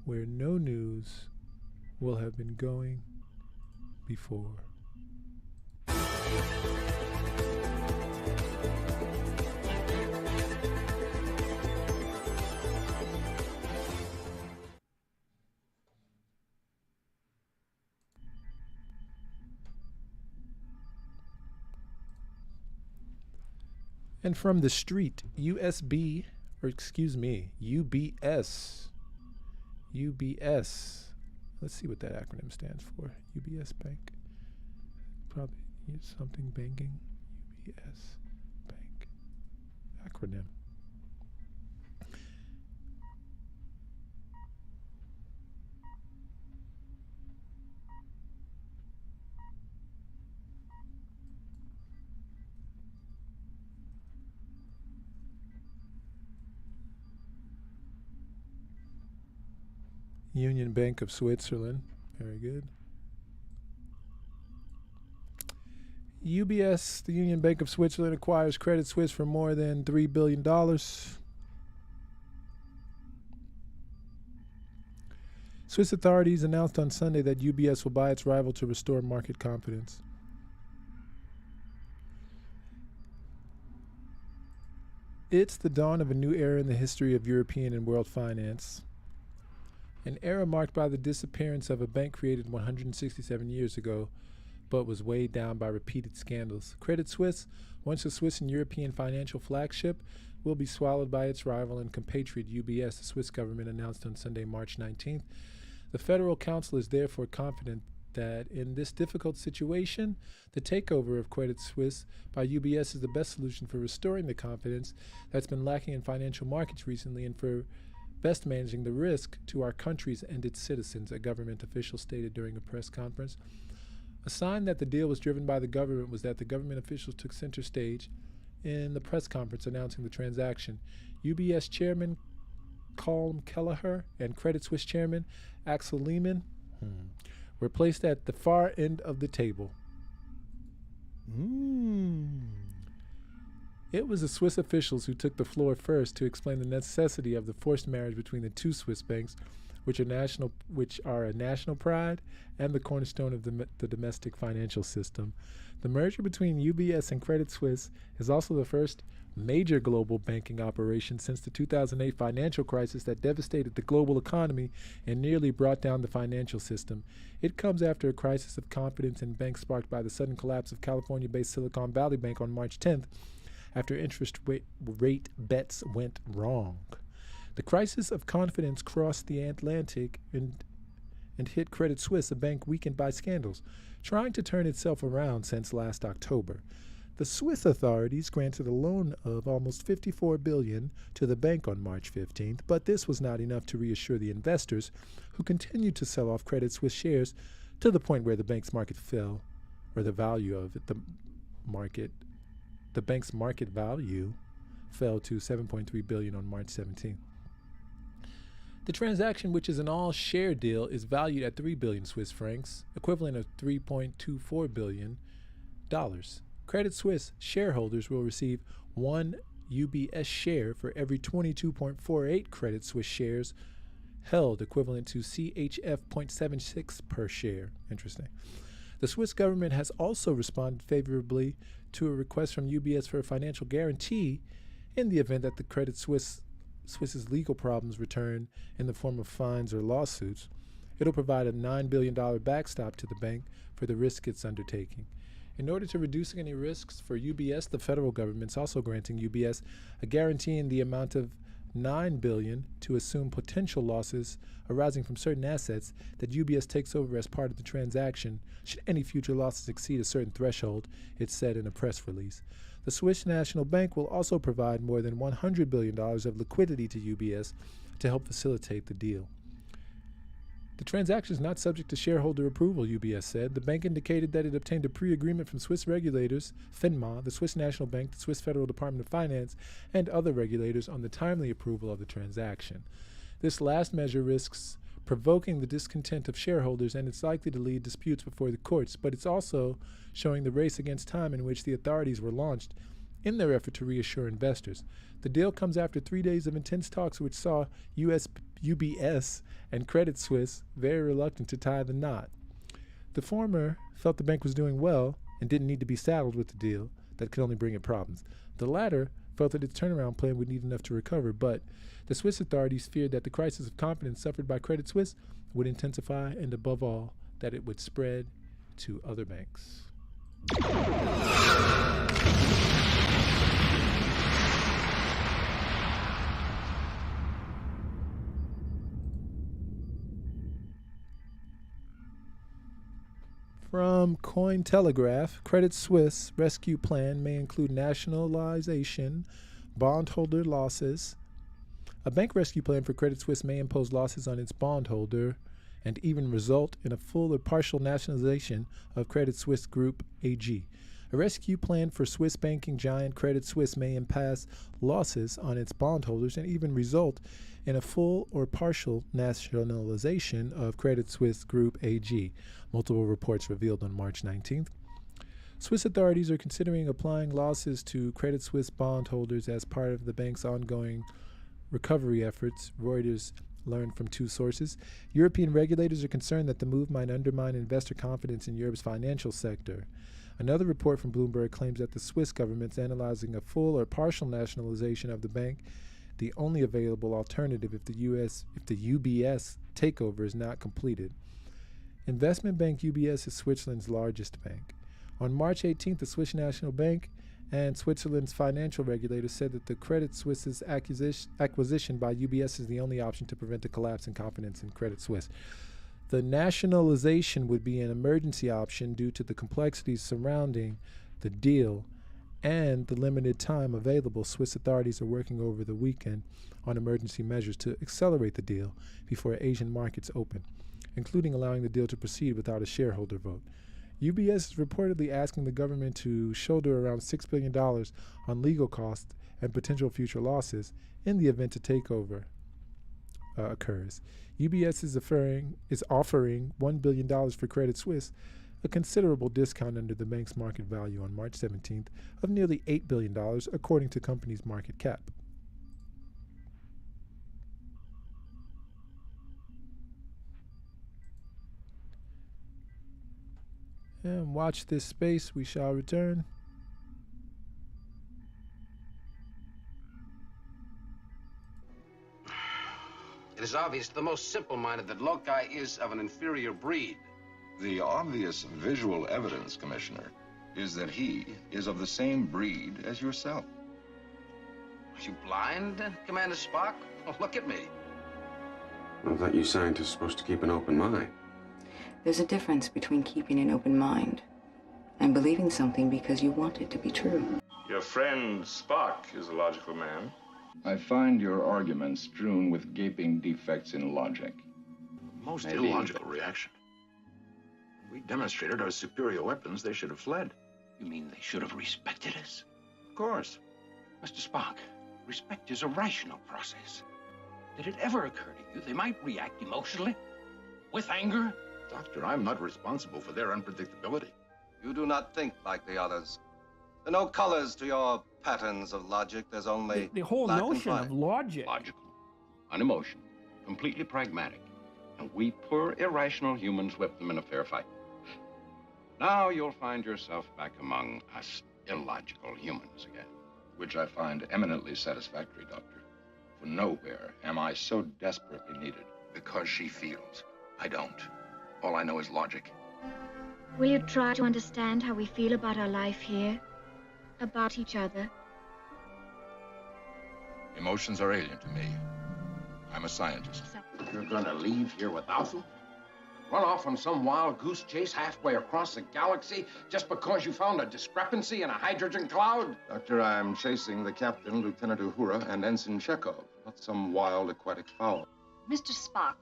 where no news will have been going before. And from the street, UBS. UBS. Let's see what that acronym stands for. UBS Bank. Probably something banking. UBS Bank. Acronym. Union Bank of Switzerland. Very good. UBS, the Union Bank of Switzerland, acquires Credit Suisse for more than $3 billion. Swiss authorities announced on Sunday that UBS will buy its rival to restore market confidence. It's the dawn of a new era in the history of European and world finance. An era marked by the disappearance of a bank created 167 years ago, but was weighed down by repeated scandals. Credit Suisse, once a Swiss and European financial flagship, will be swallowed by its rival and compatriot UBS, the Swiss government announced on Sunday, March 19th. The Federal Council is therefore confident that in this difficult situation, the takeover of Credit Suisse by UBS is the best solution for restoring the confidence that's been lacking in financial markets recently and for best managing the risk to our countries and its citizens, a government official stated during a press conference. A sign that the deal was driven by the government was that the government officials took center stage in the press conference announcing the transaction. UBS chairman Colm Kelleher and Credit Suisse chairman Axel Lehmann were placed at the far end of the table. It was the Swiss officials who took the floor first to explain the necessity of the forced marriage between the two Swiss banks, which are a national pride and the cornerstone of the domestic financial system. The merger between UBS and Credit Suisse is also the first major global banking operation since the 2008 financial crisis that devastated the global economy and nearly brought down the financial system. It comes after a crisis of confidence in banks sparked by the sudden collapse of California-based Silicon Valley Bank on March 10th, after interest rate bets went wrong. The crisis of confidence crossed the Atlantic and hit Credit Suisse, a bank weakened by scandals, trying to turn itself around since last October. The Swiss authorities granted a loan of almost $54 billion to the bank on March 15th, but this was not enough to reassure the investors who continued to sell off Credit Suisse shares to the point where the bank's market fell, or the value of it, the bank's market value fell to $7.3 billion on March 17th. The transaction, which is an all-share deal, is valued at 3 billion Swiss francs, equivalent of $3.24 billion. Credit Suisse shareholders will receive one UBS share for every 22.48 Credit Suisse shares held, equivalent to CHF 0.76 per share. Interesting. The Swiss government has also responded favorably to a request from UBS for a financial guarantee in the event that the Credit Suisse's legal problems return in the form of fines or lawsuits. It'll provide a $9 billion backstop to the bank for the risk it's undertaking. In order to reduce any risks for UBS, the federal government's also granting UBS a guarantee in the amount of $9 billion to assume potential losses arising from certain assets that UBS takes over as part of the transaction should any future losses exceed a certain threshold, it said in a press release. The Swiss National Bank will also provide more than $100 billion of liquidity to UBS to help facilitate the deal. The transaction is not subject to shareholder approval, UBS said. The bank indicated that it obtained a pre-agreement from Swiss regulators, FINMA, the Swiss National Bank, the Swiss Federal Department of Finance, and other regulators on the timely approval of the transaction. This last measure risks provoking the discontent of shareholders, and it's likely to lead disputes before the courts, but it's also showing the race against time in which the authorities were launched in their effort to reassure investors. The deal comes after 3 days of intense talks which saw UBS and Credit Suisse very reluctant to tie the knot. The former felt the bank was doing well and didn't need to be saddled with the deal that could only bring it problems. The latter felt that its turnaround plan would need enough to recover, but the Swiss authorities feared that the crisis of confidence suffered by Credit Suisse would intensify and, above all, that it would spread to other banks. From Cointelegraph, Credit Suisse rescue plan may include nationalization, bondholder losses. A bank rescue plan for Credit Suisse may impose losses on its bondholder and even result in a full or partial nationalization of Credit Suisse Group AG. A rescue plan for Swiss banking giant Credit Suisse may impose losses on its bondholders and even result in a full or partial nationalization of Credit Suisse Group AG, multiple reports revealed on March 19th. Swiss authorities are considering applying losses to Credit Suisse bondholders as part of the bank's ongoing recovery efforts, Reuters learned from 2 sources. European regulators are concerned that the move might undermine investor confidence in Europe's financial sector. Another report from Bloomberg claims that the Swiss government is analyzing a full or partial nationalization of the bank, the only available alternative if the UBS takeover is not completed. Investment bank UBS is Switzerland's largest bank. On March 18th, the Swiss National Bank and Switzerland's financial regulator said that the Credit Suisse's acquisition by UBS is the only option to prevent a collapse in confidence in Credit Suisse. The nationalization would be an emergency option due to the complexities surrounding the deal and the limited time available. Swiss authorities are working over the weekend on emergency measures to accelerate the deal before Asian markets open, including allowing the deal to proceed without a shareholder vote. UBS is reportedly asking the government to shoulder around $6 billion on legal costs and potential future losses in the event a takeover occurs. UBS is offering $1 billion for Credit Suisse, a considerable discount under the bank's market value on March 17th of nearly $8 billion, according to company's market cap. And watch this space, we shall return. It is obvious to the most simple-minded that Loci is of an inferior breed. The obvious visual evidence, Commissioner, is that he is of the same breed as yourself. Are you blind, Commander Spock? Oh, look at me. I thought you scientists were supposed to keep an open mind. There's a difference between keeping an open mind and believing something because you want it to be true. Your friend Spock is a logical man. I find your arguments strewn with gaping defects in logic. Most illogical reaction. We demonstrated our superior weapons. They should have fled. You mean they should have respected us? Of course. Mr. Spock, respect is a rational process. Did it ever occur to you they might react emotionally? With anger? Doctor, I'm not responsible for their unpredictability. You do not think like the others. There are no colors to your patterns of logic. There's only the whole notion of logic. Logical, unemotional, completely pragmatic. And we poor irrational humans whip them in a fair fight. Now you'll find yourself back among us illogical humans again. Which I find eminently satisfactory, Doctor. For nowhere am I so desperately needed. Because she feels. I don't. All I know is logic. Will you try to understand how we feel about our life here? About each other? Emotions are alien to me. I'm a scientist. You're gonna leave here without them? Run off on some wild goose chase halfway across the galaxy just because you found a discrepancy in a hydrogen cloud? Doctor, I'm chasing the captain, Lieutenant Uhura, and Ensign Chekhov, not some wild aquatic fowl. Mr. Spock,